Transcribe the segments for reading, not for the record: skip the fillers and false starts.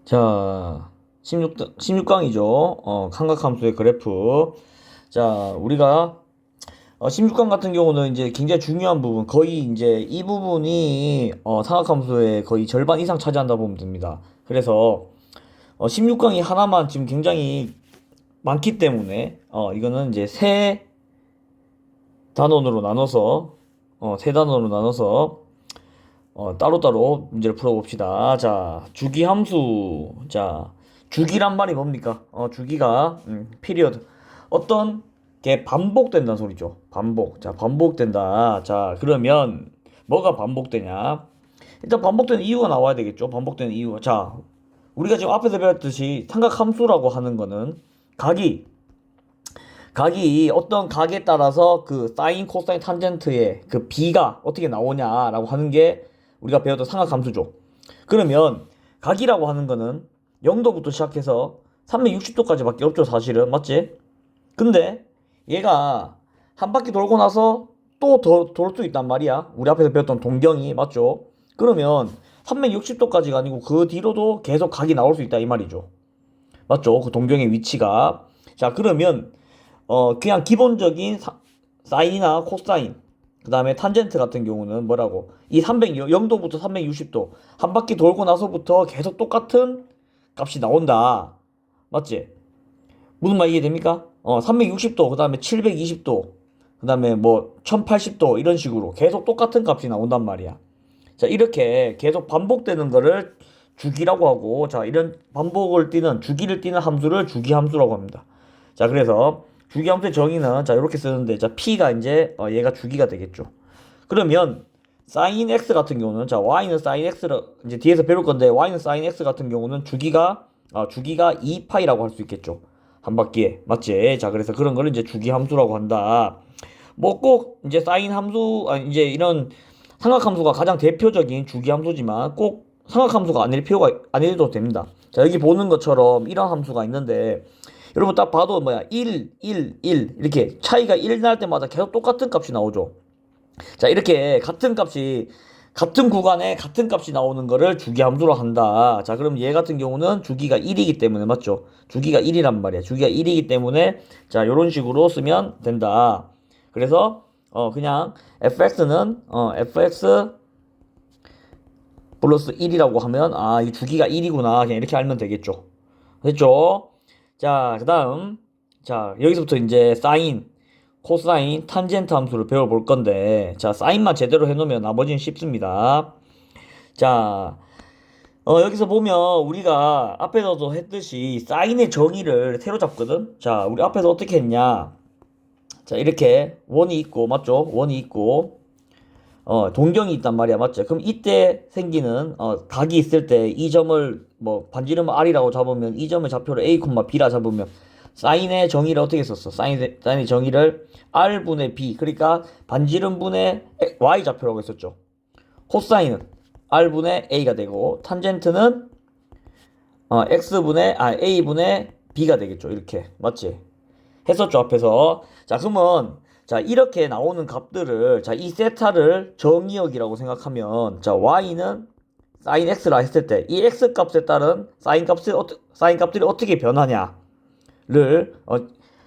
자, 16강이죠. 삼각함수의 그래프. 자, 우리가 16강 같은 경우는 이제 굉장히 중요한 부분, 거의 이제 이 부분이 삼각함수의 거의 절반 이상 차지한다 보면 됩니다. 그래서 16강이 하나만 지금 굉장히 많기 때문에 이거는 이제 단원으로 나눠서 세 단원으로 나눠서 따로따로 문제를 풀어봅시다. 자, 주기함수. 자, 주기란 말이 뭡니까? 주기가, 피리어드. 어떤 게 반복된다는 소리죠. 반복. 자, 반복된다. 자, 그러면 뭐가 반복되냐? 일단 반복되는 이유가 나와야 되겠죠. 반복되는 이유가. 자, 우리가 지금 앞에서 배웠듯이 삼각함수라고 하는 거는 각이 어떤 각에 따라서 그 사인, 코사인, 탄젠트의 그 비가 어떻게 나오냐라고 하는 게 우리가 배웠던 삼각함수죠. 그러면 각이라고 하는 거는 0도부터 시작해서 360도까지밖에 없죠, 사실은. 맞지? 근데 얘가 한 바퀴 돌고 나서 또 돌 수 있단 말이야. 우리 앞에서 배웠던 동경이. 맞죠? 그러면 360도까지가 아니고 그 뒤로도 계속 각이 나올 수 있다 이 말이죠. 맞죠? 그 동경의 위치가. 자, 그러면 그냥 기본적인 사인이나 코사인, 그 다음에 탄젠트 같은 경우는 뭐라고? 이 0도부터 360도 한 바퀴 돌고 나서부터 계속 똑같은 값이 나온다. 맞지? 무슨 말 이해됩니까? 360도, 그 다음에 720도, 그 다음에 뭐 1080도 이런 식으로 계속 똑같은 값이 나온단 말이야. 자, 이렇게 계속 반복되는 거를 주기라고 하고, 자, 이런 반복을 띠는, 주기를 띠는 함수를 주기함수라고 합니다. 자, 그래서 주기함수의 정의는 자, 이렇게 쓰는데, 자, P가 이제 얘가 주기가 되겠죠. 그러면 sin x 같은 경우는, 자, y는 sin x를 이제 뒤에서 배울 건데, y는 sin x 같은 경우는 주기가 2파이라고 할 수 있겠죠. 한 바퀴에. 맞지? 자, 그래서 그런 거를 이제 주기함수라고 한다. 뭐 꼭 이제 sin 함수, 이제 이런 삼각함수가 가장 대표적인 주기함수지만 꼭 삼각함수가 아니어도 됩니다. 자, 여기 보는 것처럼 이런 함수가 있는데, 여러분 딱 봐도 뭐야, 1, 1, 1 이렇게 차이가 1 날 때마다 계속 똑같은 값이 나오죠. 자, 이렇게 같은 구간에 같은 값이 나오는 거를 주기함수로 한다. 자, 그럼 얘 같은 경우는 주기가 1이기 때문에, 맞죠? 주기가 1이란 말이야. 주기가 1이기 때문에 자, 요런 식으로 쓰면 된다. 그래서 그냥 fx는 fx 플러스 1이라고 하면 이 주기가 1이구나. 그냥 이렇게 알면 되겠죠. 됐죠? 자, 그 다음, 자, 여기서부터 이제 사인, 코사인, 탄젠트 함수를 배워볼 건데, 자, 사인만 제대로 해놓으면 나머지는 쉽습니다. 자, 여기서 보면 우리가 앞에서도 했듯이 사인의 정의를 새로 잡거든? 자, 우리 앞에서 어떻게 했냐? 자, 이렇게 원이 있고, 맞죠? 원이 있고, 동경이 있단 말이야. 맞죠? 그럼 이때 생기는 각이 있을 때 이 점을 뭐 반지름 R이라고 잡으면 이 점의 좌표를 A, B라 잡으면 사인의 정의를 어떻게 썼어? 사인의 정의를 R분의 B, 그러니까 반지름분의 Y 좌표라고 했었죠. 코사인은 R분의 A가 되고 탄젠트는 A분의 B가 되겠죠. 이렇게. 맞지? 했었죠, 앞에서. 자, 그러면 자, 이렇게 나오는 값들을, 자, 이 세타를 정의역이라고 생각하면, 자, y는 sin x라 했을 때 이 x 값에 따른 sin 값들이 어떻게 변하냐를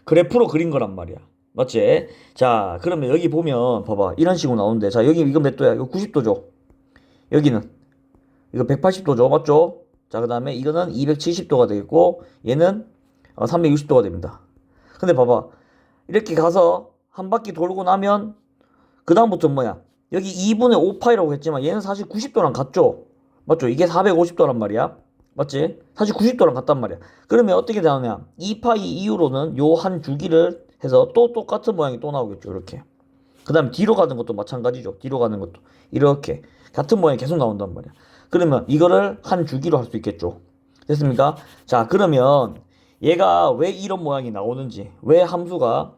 그래프로 그린 거란 말이야. 맞지? 자, 그러면 여기 보면 봐봐, 이런 식으로 나오는데, 자, 여기 이거 몇 도야? 이거 90도죠. 여기는 이거 180도죠. 맞죠? 자, 그 다음에 이거는 270도가 되겠고, 얘는 360도가 됩니다. 근데 봐봐, 이렇게 가서 한 바퀴 돌고 나면 그 다음부터 뭐야, 여기 2분의 5파이라고 했지만 얘는 사실 90도랑 같죠. 맞죠? 이게 450도란 말이야. 맞지? 사실 90도랑 같단 말이야. 그러면 어떻게 되느냐, 2파이 이후로는 요 한 주기를 해서 또 똑같은 모양이 또 나오겠죠. 이렇게. 그 다음에 뒤로 가는 것도 마찬가지죠. 뒤로 가는 것도 이렇게 같은 모양이 계속 나온단 말이야. 그러면 이거를 한 주기로 할 수 있겠죠. 됐습니까? 자, 그러면 얘가 왜 이런 모양이 나오는지, 왜 함수가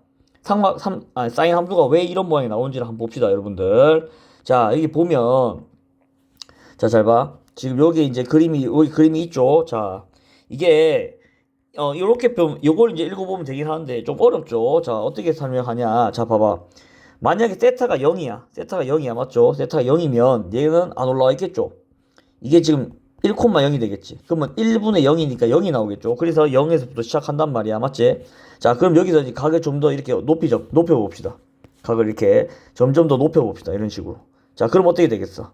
사인 함수가 왜 이런 모양이 나오는지를 한번 봅시다, 여러분들. 자, 여기 보면, 자, 잘 봐. 지금 여기 이제 여기 그림이 있죠. 자, 이게 요렇게 요걸 이제 읽어보면 되긴 하는데 좀 어렵죠. 자, 어떻게 설명하냐. 자, 봐봐. 만약에 세타가 0이야. 맞죠? 세타가 0이면 얘는 안 올라와 있겠죠. 이게 지금 1,0이 되겠지. 그러면 1분의 0이니까 0이 나오겠죠. 그래서 0에서부터 시작한단 말이야. 맞지? 자, 그럼 여기서 이제 각을 좀 더 이렇게 높여봅시다. 각을 이렇게 점점 더 높여봅시다. 이런 식으로. 자, 그럼 어떻게 되겠어?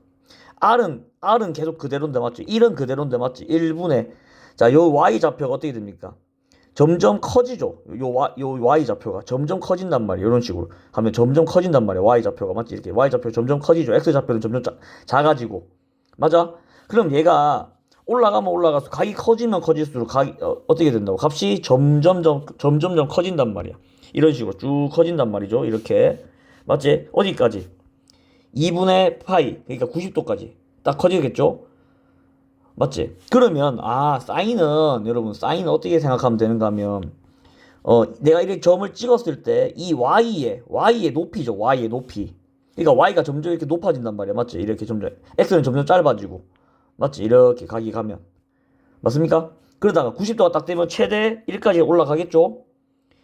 R은 계속 그대로인데 맞지? 1은 그대로인데 맞지? 1분의, 자, 요 Y좌표가 어떻게 됩니까? 점점 커지죠. 요 Y좌표가 점점 커진단 말이에요. 이런 식으로 하면 점점 커진단 말이에요. Y좌표가 맞지? 이렇게 Y좌표 점점 커지죠. X좌표는 점점 작아지고. 맞아? 그럼 얘가 올라가면 올라가서 각이 커지면 커질수록 각이 어떻게 된다고? 값이 점점점 커진단 말이야. 이런 식으로 쭉 커진단 말이죠. 이렇게. 맞지? 어디까지? 2분의 파이. 그러니까 90도까지 딱 커지겠죠? 맞지? 그러면 사인은 여러분 사인은 어떻게 생각하면 되는가 하면 내가 이렇게 점을 찍었을 때 이 y의 높이죠. y의 높이. 그러니까 y가 점점 이렇게 높아진단 말이야. 맞지? 이렇게 점점 x는 점점 짧아지고. 맞지? 이렇게 각이 가면. 맞습니까? 그러다가 90도가 딱 되면 최대 1까지 올라가겠죠?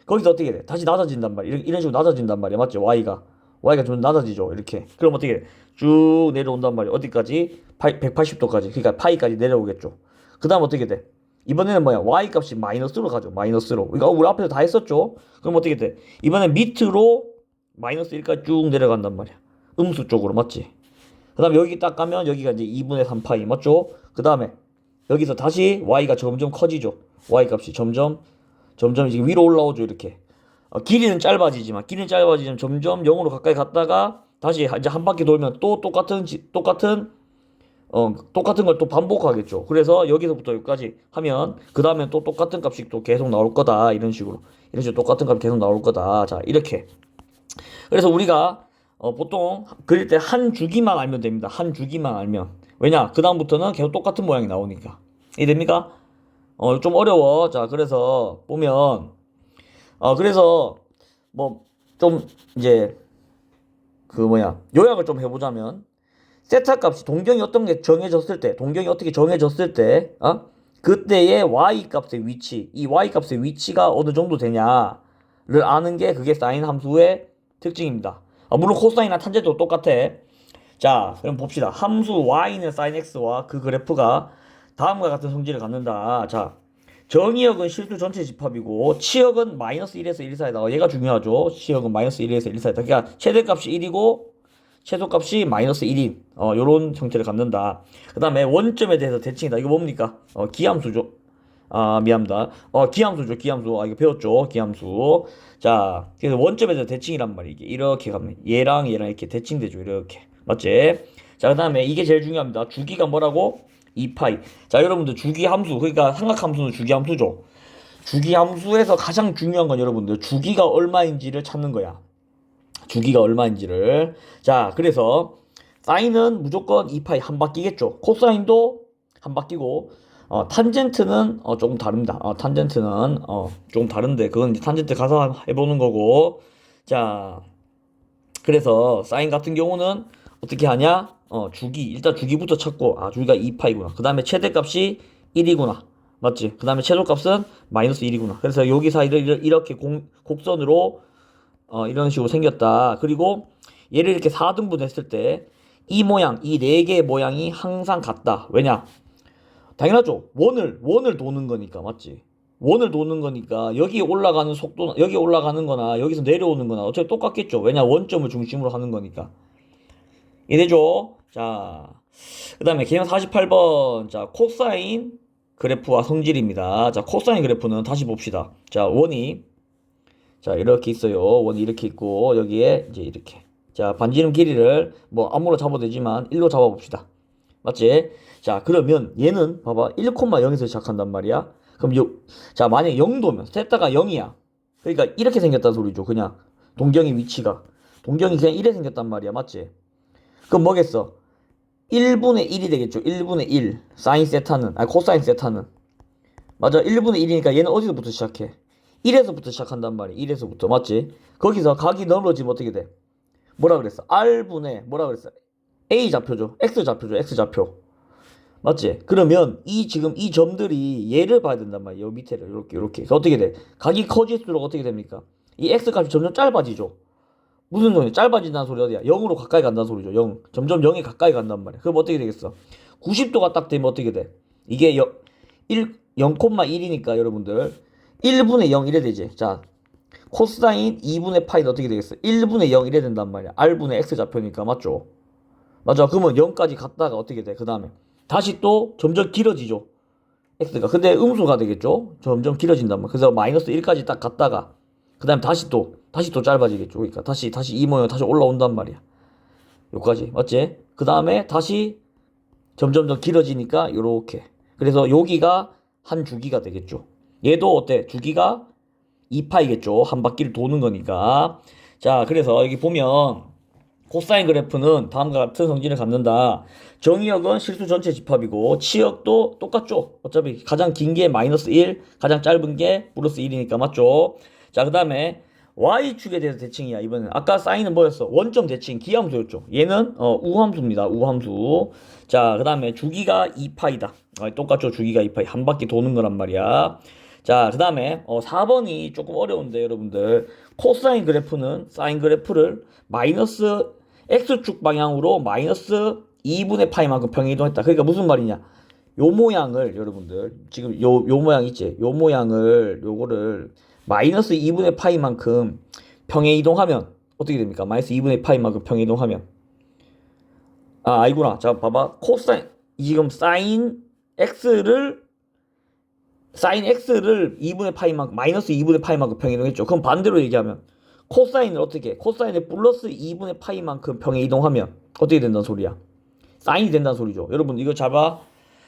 거기서 어떻게 돼? 다시 낮아진단 말이야. 이런 식으로 낮아진단 말이야. 맞지? y가 좀 낮아지죠. 이렇게. 그럼 어떻게 돼? 쭉 내려온단 말이야. 어디까지? 180도까지. 그러니까 파이까지 내려오겠죠. 그 다음 어떻게 돼? 이번에는 뭐야? y 값이 마이너스로 가죠. 마이너스로. 그러니까 우리 앞에서 다 했었죠. 그럼 어떻게 돼? 이번엔 밑으로 마이너스 1까지 쭉 내려간단 말이야. 음수 쪽으로. 맞지? 그 다음에 여기 딱 가면 여기가 이제 2분의 3파이. 맞죠? 그 다음에 여기서 다시 y가 점점 커지죠. y 값이 점점 이제 위로 올라오죠. 이렇게. 길이는 짧아지지만 점점 0으로 가까이 갔다가 다시 이제 한 바퀴 돌면 또 똑같은 걸 또 반복하겠죠. 그래서 여기서부터 여기까지 하면 그 다음엔 또 똑같은 값이 또 계속 나올 거다. 이런 식으로 똑같은 값이 계속 나올 거다. 자, 이렇게. 그래서 우리가 보통 그릴 때 한 주기만 알면 됩니다. 한 주기만 알면. 왜냐? 그 다음부터는 계속 똑같은 모양이 나오니까. 이해됩니까? 좀 어려워. 자, 그래서 보면 그래서 뭐 좀 이제 그 뭐야 요약을 좀 해보자면 세타 값이 동경이 어떻게 정해졌을 때 그때의 y 값의 위치, 이 y 값의 위치가 어느 정도 되냐를 아는 게 그게 사인 함수의 특징입니다. 물론 코사인이나 탄젠트도 똑같아. 자, 그럼 봅시다. 함수 y는 사인 x와 그 그래프가 다음과 같은 성질을 갖는다. 자, 정의역은 실수 전체 집합이고 치역은 마이너스 1에서 1 사이다. 얘가 중요하죠. 치역은 마이너스 1에서 1 사이다. 그러니까 최대값이 1이고 최소값이 마이너스 1인 요런 형태를 갖는다. 그 다음에 원점에 대해서 대칭이다. 이거 뭡니까? 기함수죠. 미안합니다. 기함수죠. 이거 배웠죠. 기함수. 자, 그래서 원점에 대해서 대칭이란 말이야. 이게 이렇게 가면 얘랑 이렇게 대칭되죠. 이렇게. 맞지? 자, 그 다음에 이게 제일 중요합니다. 주기가 뭐라고? 2파이. 자, 여러분들 주기함수, 그러니까 삼각함수는 주기함수죠. 주기함수에서 가장 중요한 건 여러분들 주기가 얼마인지를 찾는 거야. 주기가 얼마인지를. 자, 그래서 사인은 무조건 2파이 한 바퀴겠죠. 코사인도 한 바퀴고 탄젠트는 조금 다릅니다. 탄젠트는 조금 다른데 그건 이제 탄젠트 가서 해보는 거고. 자, 그래서 사인 같은 경우는 어떻게 하냐? 일단 주기부터 찾고, 주기가 2파이구나. 그 다음에 최대값이 1이구나. 맞지? 그 다음에 최소값은 마이너스 1이구나. 그래서 여기 사이를 이렇게 곡선으로, 이런 식으로 생겼다. 그리고 얘를 이렇게 4등분 했을 때, 이 모양, 이 네 개의 모양이 항상 같다. 왜냐? 당연하죠. 원을 도는 거니까. 맞지? 원을 도는 거니까, 여기 올라가는 속도, 여기 올라가는 거나, 여기서 내려오는 거나, 어차피 똑같겠죠. 왜냐? 원점을 중심으로 하는 거니까. 이해되죠? 자, 그 다음에 개형 48번. 자, 코사인 그래프와 성질입니다. 자, 코사인 그래프는 다시 봅시다. 자, 자, 이렇게 있어요. 원이 이렇게 있고, 여기에 이제 이렇게. 자, 반지름 길이를 뭐 아무로 잡아도 되지만 1로 잡아봅시다. 맞지? 자, 그러면 얘는 봐봐. 1,0에서 시작한단 말이야. 그럼 자, 만약에 0도면, 세타가 0이야. 그러니까 이렇게 생겼다는 소리죠. 그냥 동경의 위치가. 동경이 그냥 이래 생겼단 말이야. 맞지? 그럼 뭐겠어? 1분의 1이 되겠죠. 1분의 1. 사인 세타는, 코사인 세타는. 맞아. 1분의 1이니까 얘는 어디서부터 시작해? 1에서부터 시작한단 말이야. 1에서부터. 맞지? 거기서 각이 넓어지면 어떻게 돼? 뭐라 그랬어? 뭐라 그랬어? A 좌표죠. X 좌표. 맞지? 그러면 지금 이 점들이 얘를 봐야 된단 말이야. 요 밑에를. 이렇게. 어떻게 돼? 각이 커질수록 어떻게 됩니까? 이 X 값이 점점 짧아지죠. 무슨 소리야? 짧아진다는 소리 어디야? 0으로 가까이 간다는 소리죠. 0. 점점 0에 가까이 간단 말이야. 그럼 어떻게 되겠어? 90도가 딱 되면 어떻게 돼? 이게 0,1이니까 여러분들 1분의 0 이래 되지. 자, 코사인 2분의 파이는 어떻게 되겠어? 1분의 0 이래 된단 말이야. r분의 x 좌표니까 맞죠? 맞아. 그러면 0까지 갔다가 어떻게 돼? 그 다음에 다시 또 점점 길어지죠. x가. 근데 음수가 되겠죠? 점점 길어진단 말이야. 그래서 마이너스 1까지 딱 갔다가 그 다음에 다시 또 짧아지겠죠. 그러니까 다시 이 모양 다시 올라온단 말이야. 여기까지. 맞지? 그 다음에 다시 점점 더 길어지니까 요렇게. 그래서 여기가 한 주기가 되겠죠. 얘도 어때? 주기가 2파이겠죠. 한 바퀴를 도는 거니까. 자, 그래서 여기 보면 코사인 그래프는 다음과 같은 성질을 갖는다. 정의역은 실수 전체 집합이고 치역도 똑같죠. 어차피 가장 긴 게 마이너스 1, 가장 짧은 게 플러스 1이니까 맞죠. 자, 그 다음에 y축에 대해서 대칭이야. 이번엔 아까 사인은 뭐였어? 원점 대칭 기함수였죠. 얘는 우함수입니다. 우함수. 자, 그 다음에 주기가 2파이다. 똑같죠. 주기가 2파이. 한 바퀴 도는 거란 말이야. 자, 그 다음에 4번이 조금 어려운데 여러분들 코사인 그래프는 사인 그래프를 마이너스 x축 방향으로 마이너스 2분의 파이만큼 평행이동했다. 그러니까 무슨 말이냐? 요 모양을 여러분들 지금 요 모양 있지? 요 모양을 요거를 마이너스 2분의 파이만큼 평행이동하면 어떻게 됩니까? 마이너스 2분의 파이만큼 평행이동하면 아니구나. 자, 봐봐. 코사인 지금 사인 x를 2분의 파이만큼 마이너스 2분의 파이만큼 평행이동했죠. 그럼 반대로 얘기하면 코사인을 어떻게? 코사인을 플러스 2분의 파이만큼 평행이동하면 어떻게 된다는 소리야? 사인이 된다는 소리죠. 여러분 이거 잘 봐.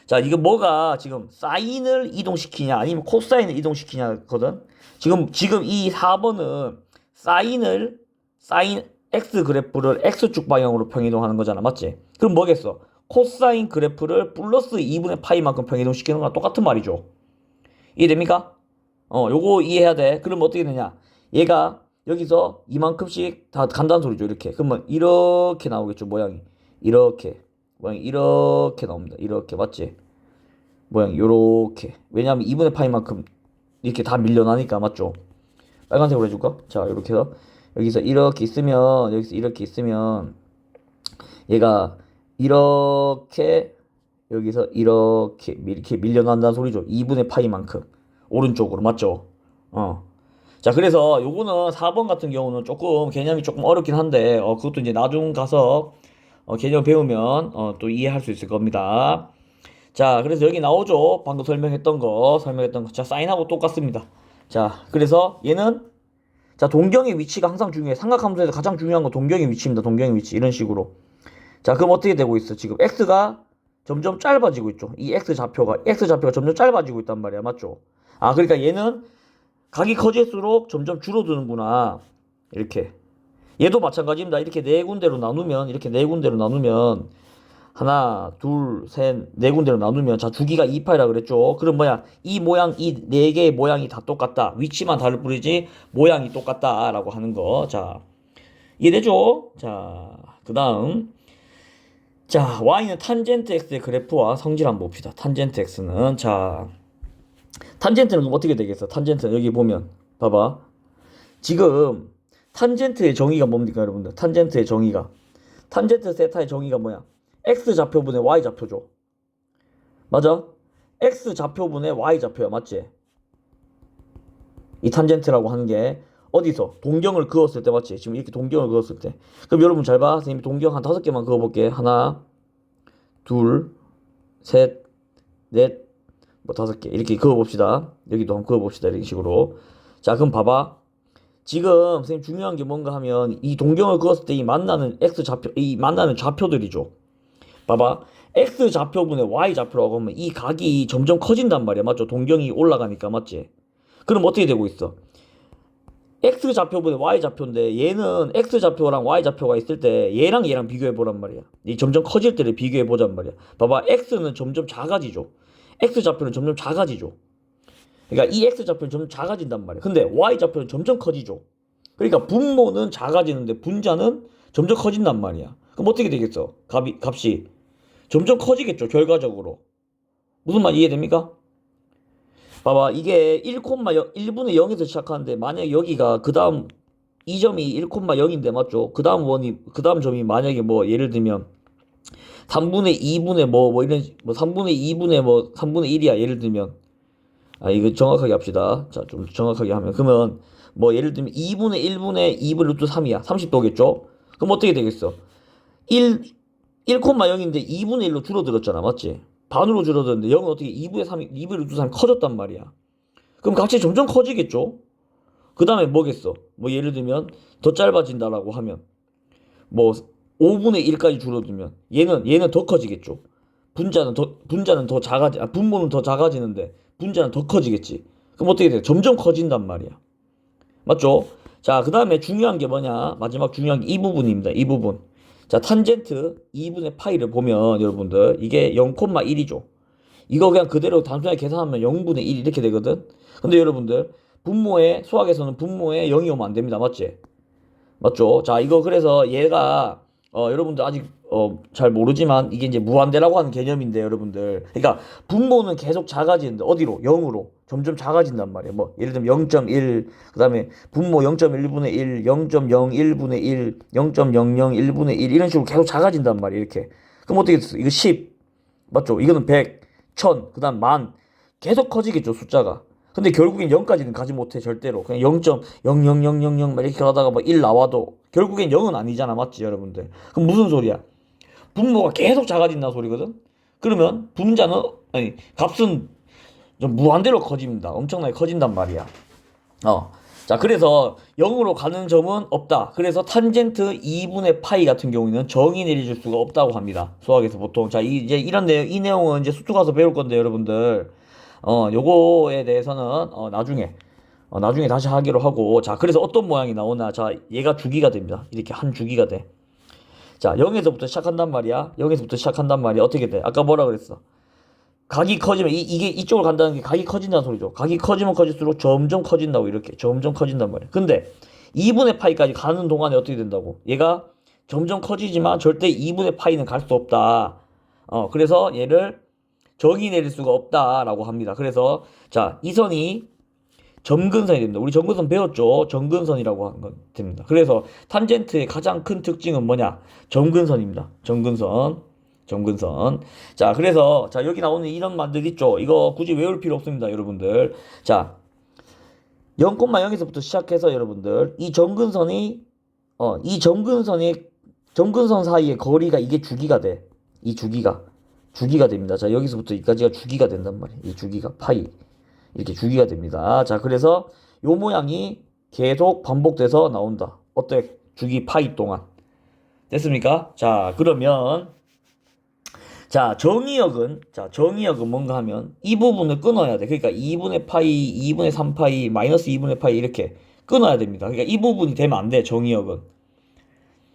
자, 이거 뭐가 지금 사인을 이동시키냐 아니면 코사인을 이동시키냐거든. 지금 이 4번은 사인 x 그래프를 x축 방향으로 평이동하는 거잖아. 맞지? 그럼 뭐겠어? 코사인 그래프를 플러스 2분의 파이만큼 평이동시키는 거랑 똑같은 말이죠. 이해됩니까? 요거 이해해야 돼. 그럼 어떻게 되냐? 얘가 여기서 이만큼씩 다 간다는 소리죠. 이렇게. 그러면 이렇게 나오겠죠. 모양이 이렇게 나옵니다. 이렇게. 맞지? 모양이 요렇게. 왜냐하면 2분의 파이만큼 이렇게 다 밀려나니까. 맞죠? 빨간색으로 해줄까? 자, 이렇게 해서 여기서 이렇게 있으면 여기서 이렇게 있으면 얘가 이렇게 여기서 이렇게 밀려난다는 소리죠. 2분의 파이만큼 오른쪽으로. 맞죠? 자, 그래서 요거는 4번 같은 경우는 조금 개념이 조금 어렵긴 한데 그것도 이제 나중 가서 개념 배우면 또 이해할 수 있을 겁니다. 자, 그래서 여기 나오죠. 방금 설명했던 거. 자, 사인하고 똑같습니다. 자, 그래서 얘는 자, 동경의 위치가 항상 중요해. 삼각함수에서 가장 중요한 건 동경의 위치입니다. 동경의 위치. 이런 식으로. 자, 그럼 어떻게 되고 있어? 지금 x가 점점 짧아지고 있죠. 이 x 좌표가 점점 짧아지고 있단 말이야. 맞죠? 그러니까 얘는 각이 커질수록 점점 줄어드는구나. 이렇게. 얘도 마찬가지입니다. 이렇게 네 군데로 나누면 하나, 둘, 셋, 네 군데로 나누면 자, 주기가 2파이라 그랬죠. 그럼 뭐야? 이 모양, 이 네 개의 모양이 다 똑같다. 위치만 다를 뿐이지 모양이 똑같다라고 하는 거. 자, 이해되죠? 자, 그다음. 자, y는 탄젠트 x의 그래프와 성질 한번 봅시다. 탄젠트 x는 탄젠트는 그럼 어떻게 되겠어? 탄젠트 여기 보면 봐봐. 지금 탄젠트의 정의가 뭡니까, 여러분들? 탄젠트 세타의 정의가 뭐야? x 좌표분의 y 좌표죠. 맞아? x 좌표분의 y 좌표야. 맞지? 이 탄젠트라고 하는 게 어디서? 동경을 그었을 때. 맞지? 지금 이렇게 동경을 그었을 때. 그럼 여러분 잘 봐. 선생님이 동경 한 5개만 그어볼게. 하나, 둘, 셋, 넷, 5개 이렇게 그어봅시다. 여기도 한번 그어봅시다. 이런 식으로. 자, 그럼 봐봐. 지금 선생님 중요한 게 뭔가 하면 이 동경을 그었을 때 이 만나는 좌표들이죠. 봐봐. x 좌표분의 y 좌표라고 하면 이 각이 점점 커진단 말이야. 맞죠? 동경이 올라가니까. 맞지? 그럼 어떻게 되고 있어? x 좌표분의 y 좌표인데 얘는 x 좌표랑 y 좌표가 있을 때 얘랑 비교해 보란 말이야. 이 점점 커질 때를 비교해 보잔 말이야. 봐봐. x는 점점 작아지죠. x 좌표는 점점 작아지죠. 그러니까 이 x 좌표는 점점 작아진단 말이야. 근데 y 좌표는 점점 커지죠. 그러니까 분모는 작아지는데 분자는 점점 커진단 말이야. 그럼 어떻게 되겠어? 값이 점점 커지겠죠. 결과적으로. 무슨 말 이해됩니까? 봐봐. 이게 1분의 0에서 시작하는데 만약에 여기가 그 다음 이 점이 1,0인데 맞죠? 그 다음 점이 만약에 뭐 예를 들면 3분의 2분의 뭐 이런 뭐 3분의 2분의 뭐 3분의 1이야 예를 들면. 이거 정확하게 합시다. 자, 좀 정확하게 하면 그러면 뭐 예를 들면 2분의 1분의 2분의 루트 3이야 30도겠죠. 그럼 어떻게 되겠어? 1,0인데 2분의 1로 줄어들었잖아, 맞지? 반으로 줄어들었는데 0은 어떻게 2분의 3이 2분의 루트 3이 커졌단 말이야. 그럼 값이 점점 커지겠죠? 그 다음에 뭐겠어? 뭐 예를 들면 더 짧아진다라고 하면 뭐 5분의 1까지 줄어들면 얘는 더 커지겠죠. 분자는 더 작아지 분모는 더 작아지는데 분자는 더 커지겠지. 그럼 어떻게 돼? 점점 커진단 말이야. 맞죠? 자, 그 다음에 중요한 게 뭐냐? 마지막 중요한 게 이 부분입니다. 이 부분. 자, 탄젠트 2분의 파이를 보면 여러분들 이게 0,1이죠. 이거 그냥 그대로 단순하게 계산하면 0분의 1 이렇게 되거든. 근데 여러분들 수학에서는 분모에 0이 오면 안 됩니다. 맞지? 맞죠? 자, 이거 그래서 얘가 여러분들 아직 잘 모르지만 이게 이제 무한대라고 하는 개념인데 여러분들. 그러니까 분모는 계속 작아지는데 어디로? 0으로 점점 작아진단 말이에요. 뭐 예를 들면 0.1, 그다음에 분모 0.1분의 1, 0.01분의 1, 0.001분의 1 이런 식으로 계속 작아진단 말이에요. 이렇게. 그럼 어떻게 됐어? 이거 10. 맞죠? 이거는 100, 1000, 그다음 1000 계속 커지겠죠, 숫자가. 근데 결국엔 0까지는 가지 못해 절대로. 그냥 0.00000 막 이렇게 가다가 뭐 1 나와도 결국엔 0은 아니잖아. 맞지 여러분들? 그럼 무슨 소리야? 분모가 계속 작아진다는 소리거든? 그러면 값은 좀 무한대로 커집니다. 엄청나게 커진단 말이야. 자, 그래서 0으로 가는 점은 없다. 그래서 탄젠트 2분의 파이 같은 경우에는 정의 내려줄 수가 없다고 합니다. 수학에서 보통. 자, 이제 이 내용은 이제 수투 가서 배울 건데, 여러분들. 요거에 대해서는, 나중에 다시 하기로 하고. 자, 그래서 어떤 모양이 나오나. 자, 얘가 주기가 됩니다. 이렇게 한 주기가 돼. 자, 0에서부터 시작한단 말이야. 0에서부터 시작한단 말이야. 어떻게 돼? 아까 뭐라 그랬어? 각이 커지면 이게 이쪽으로 간다는 게 각이 커진다는 소리죠. 각이 커지면 커질수록 점점 커진다고 이렇게 점점 커진단 말이에요. 근데 2분의 파이까지 가는 동안에 어떻게 된다고? 얘가 점점 커지지만 절대 2분의 파이는 갈 수 없다. 그래서 얘를 정의 내릴 수가 없다라고 합니다. 그래서 자, 이 선이 점근선이 됩니다. 우리 점근선 배웠죠? 점근선이라고 하는 건 됩니다. 그래서 탄젠트의 가장 큰 특징은 뭐냐? 점근선입니다. 점근선. 자, 그래서, 자, 여기 나오는 이런 만들 있죠? 이거 굳이 외울 필요 없습니다, 여러분들. 자, 0,0에서부터 시작해서 여러분들, 이 점근선 사이의 거리가 이게 주기가 돼. 이 주기가 됩니다. 자, 여기서부터 여기까지가 주기가 된단 말이에요. 이 주기가 파이. 이렇게 주기가 됩니다. 자, 그래서 요 모양이 계속 반복돼서 나온다. 어때? 주기 파이 동안. 됐습니까? 자, 그러면, 정의역은 뭔가 하면 이 부분을 끊어야 돼. 그러니까 2분의 파이, 2분의 3파이, 마이너스 2분의 파이 이렇게 끊어야 됩니다. 그러니까 이 부분이 되면 안 돼, 정의역은.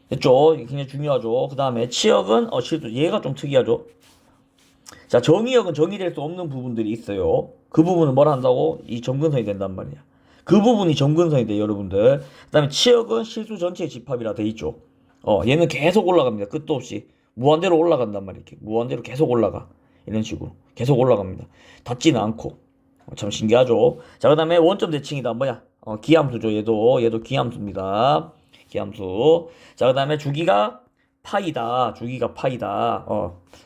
됐죠? 이게 굉장히 중요하죠. 그 다음에 치역은, 실수, 얘가 좀 특이하죠. 자, 정의역은 정의될 수 없는 부분들이 있어요. 그 부분은 뭘 한다고? 이 점근선이 된단 말이야. 그 부분이 점근선이 돼요, 여러분들. 그 다음에 치역은 실수 전체의 집합이라 돼 있죠. 얘는 계속 올라갑니다. 끝도 없이. 무한대로 올라간단 말이야. 이렇게. 무한대로 계속 올라가. 이런 식으로. 계속 올라갑니다. 닿지는 않고. 참 신기하죠. 자, 그 다음에 원점 대칭이다. 뭐야? 기함수죠. 얘도 기함수입니다. 기함수. 자, 그 다음에 주기가 파이다.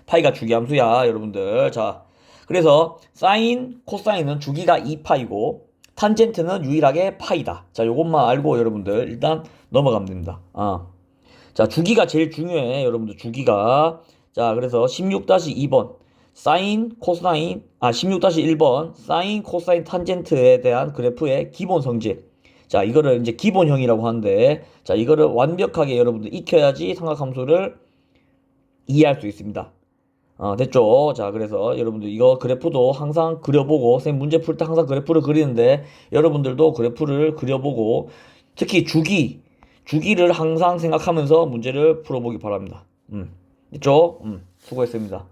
파이가 주기함수야, 여러분들. 자, 그래서 사인, 코사인은 주기가 2파이고 탄젠트는 유일하게 파이다. 자, 요것만 알고 여러분들 일단 넘어가면 됩니다. 자, 주기가 제일 중요해, 여러분들. 주기가. 자, 그래서 16-2번 사인, 코사인, 16-1번 사인, 코사인, 탄젠트에 대한 그래프의 기본 성질. 자, 이거를 이제 기본형이라고 하는데, 자, 이거를 완벽하게 여러분들 익혀야지 삼각함수를 이해할 수 있습니다. 됐죠? 자, 그래서 여러분들 이거 그래프도 항상 그려보고, 선생님 문제 풀 때 항상 그래프를 그리는데, 여러분들도 그래프를 그려보고, 특히 주기를 항상 생각하면서 문제를 풀어보기 바랍니다. 됐죠? 수고했습니다.